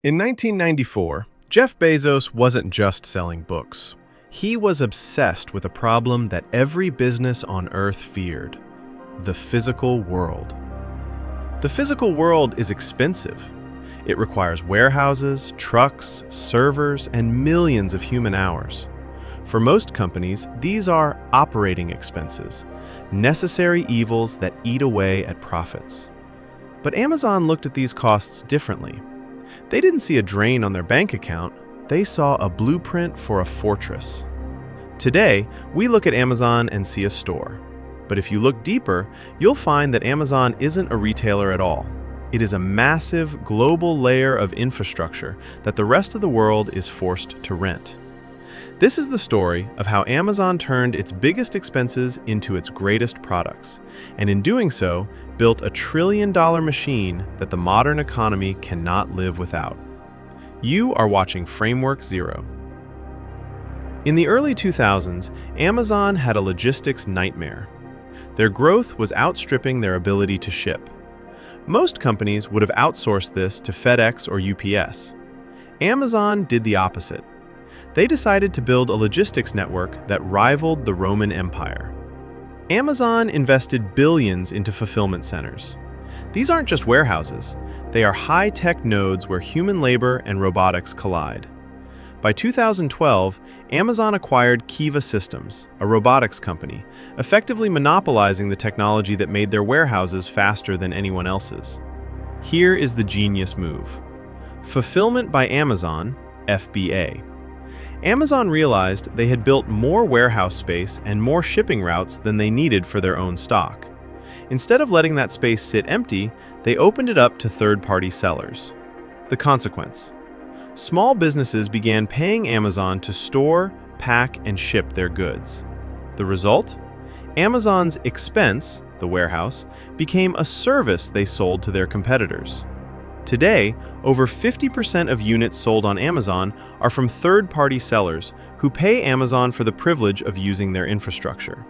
In 1994, Jeff Bezos wasn't just selling books. He was obsessed with a problem that every business on Earth feared: the physical world. The physical world is expensive. It requires warehouses, trucks, servers, and millions of human hours. For most companies, these are operating expenses, necessary evils that eat away at profits. But Amazon looked at these costs differently. They didn't see a drain on their bank account, they saw a blueprint for a fortress. Today, we look at Amazon and see a store. But if you look deeper, you'll find that Amazon isn't a retailer at all. It is a massive, global layer of infrastructure that the rest of the world is forced to rent. This is the story of how Amazon turned its biggest expenses into its greatest products, and in doing so, built a trillion-dollar machine that the modern economy cannot live without. You are watching Framework Zero. In the early 2000s, Amazon had a logistics nightmare. Their growth was outstripping their ability to ship. Most companies would have outsourced this to FedEx or UPS. Amazon did the opposite. They decided to build a logistics network that rivaled the Roman Empire. Amazon invested billions into fulfillment centers. These aren't just warehouses. They are high-tech nodes where human labor and robotics collide. By 2012, Amazon acquired Kiva Systems, a robotics company, effectively monopolizing the technology that made their warehouses faster than anyone else's. Here is the genius move. Fulfillment by Amazon, FBA. Amazon realized they had built more warehouse space and more shipping routes than they needed for their own stock. Instead of letting that space sit empty, they opened it up to third-party sellers. The consequence: small businesses began paying Amazon to store, pack, and ship their goods. The result? Amazon's expense, the warehouse, became a service they sold to their competitors. Today, over 50% of units sold on Amazon are from third-party sellers who pay Amazon for the privilege of using their infrastructure.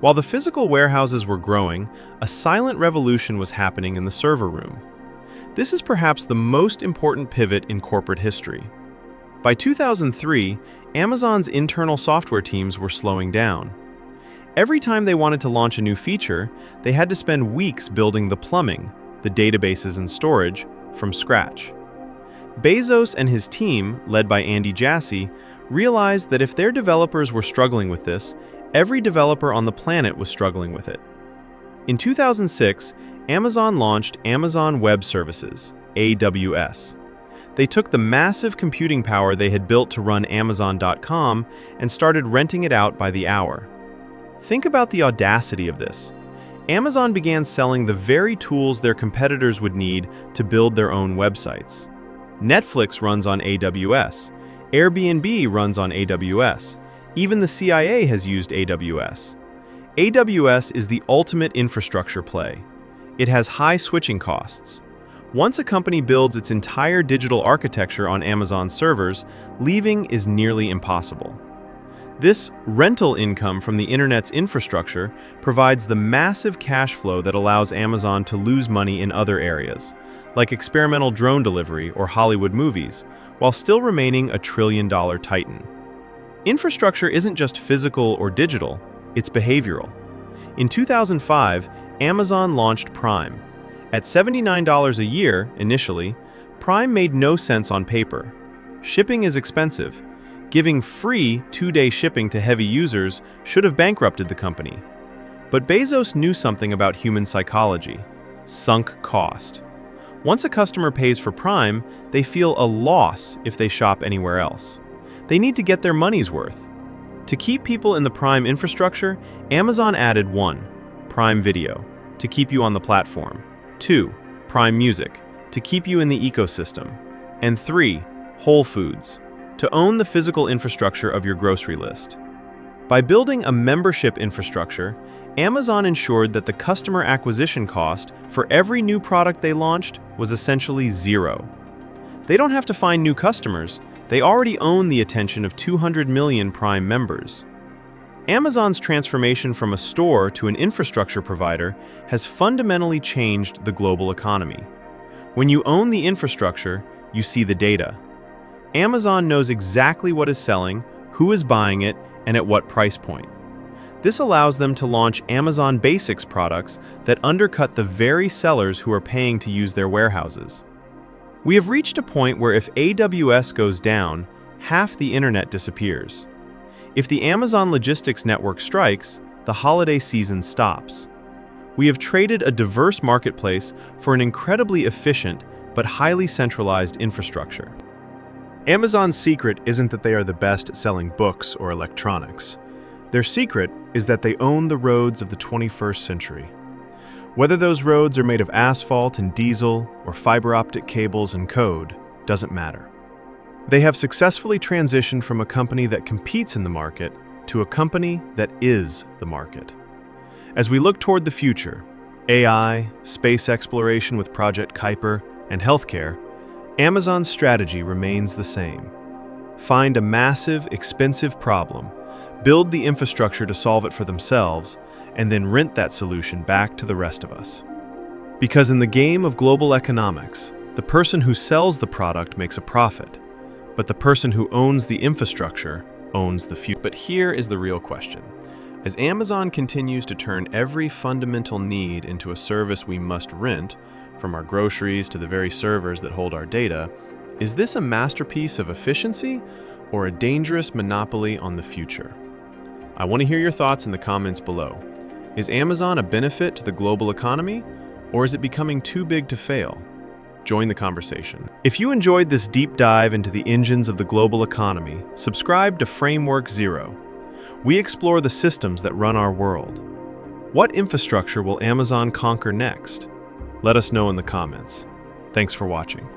While the physical warehouses were growing, a silent revolution was happening in the server room. This is perhaps the most important pivot in corporate history. By 2003, Amazon's internal software teams were slowing down. Every time they wanted to launch a new feature, they had to spend weeks building the plumbing, the databases and storage, from scratch. Bezos and his team, led by Andy Jassy, realized that if their developers were struggling with this, every developer on the planet was struggling with it. In 2006, Amazon launched Amazon Web Services, AWS. They took the massive computing power they had built to run Amazon.com and started renting it out by the hour. Think about the audacity of this. Amazon began selling the very tools their competitors would need to build their own websites. Netflix runs on AWS. Airbnb runs on AWS. Even the CIA has used AWS. AWS is the ultimate infrastructure play. It has high switching costs. Once a company builds its entire digital architecture on Amazon servers, leaving is nearly impossible. This rental income from the internet's infrastructure provides the massive cash flow that allows Amazon to lose money in other areas, like experimental drone delivery or Hollywood movies, while still remaining a trillion-dollar titan. Infrastructure isn't just physical or digital, it's behavioral. In 2005, Amazon launched Prime. At $79 a year, initially, Prime made no sense on paper. Shipping is expensive. Giving free 2-day shipping to heavy users should have bankrupted the company. But Bezos knew something about human psychology: sunk cost. Once a customer pays for Prime, they feel a loss if they shop anywhere else. They need to get their money's worth. To keep people in the Prime infrastructure, Amazon added 1. Prime Video, to keep you on the platform. 2. Prime Music, to keep you in the ecosystem. And 3. Whole Foods, to own the physical infrastructure of your grocery list. By building a membership infrastructure, Amazon ensured that the customer acquisition cost for every new product they launched was essentially zero. They don't have to find new customers. They already own the attention of 200 million Prime members. Amazon's transformation from a store to an infrastructure provider has fundamentally changed the global economy. When you own the infrastructure, you see the data. Amazon knows exactly what is selling, who is buying it, and at what price point. This allows them to launch Amazon Basics products that undercut the very sellers who are paying to use their warehouses. We have reached a point where if AWS goes down, half the internet disappears. If the Amazon logistics network strikes, the holiday season stops. We have traded a diverse marketplace for an incredibly efficient but highly centralized infrastructure. Amazon's secret isn't that they are the best at selling books or electronics. Their secret is that they own the roads of the 21st century. Whether those roads are made of asphalt and diesel or fiber optic cables and code doesn't matter. They have successfully transitioned from a company that competes in the market to a company that is the market. As we look toward the future, AI, space exploration with Project Kuiper, and healthcare, Amazon's strategy remains the same. Find a massive, expensive problem, build the infrastructure to solve it for themselves, and then rent that solution back to the rest of us. Because in the game of global economics, the person who sells the product makes a profit, but the person who owns the infrastructure owns the future. But here is the real question. As Amazon continues to turn every fundamental need into a service we must rent, from our groceries to the very servers that hold our data, is this a masterpiece of efficiency or a dangerous monopoly on the future? I want to hear your thoughts in the comments below. Is Amazon a benefit to the global economy, or is it becoming too big to fail? Join the conversation. If you enjoyed this deep dive into the engines of the global economy, subscribe to Framework Zero. We explore the systems that run our world. What infrastructure will Amazon conquer next? Let us know in the comments. Thanks for watching.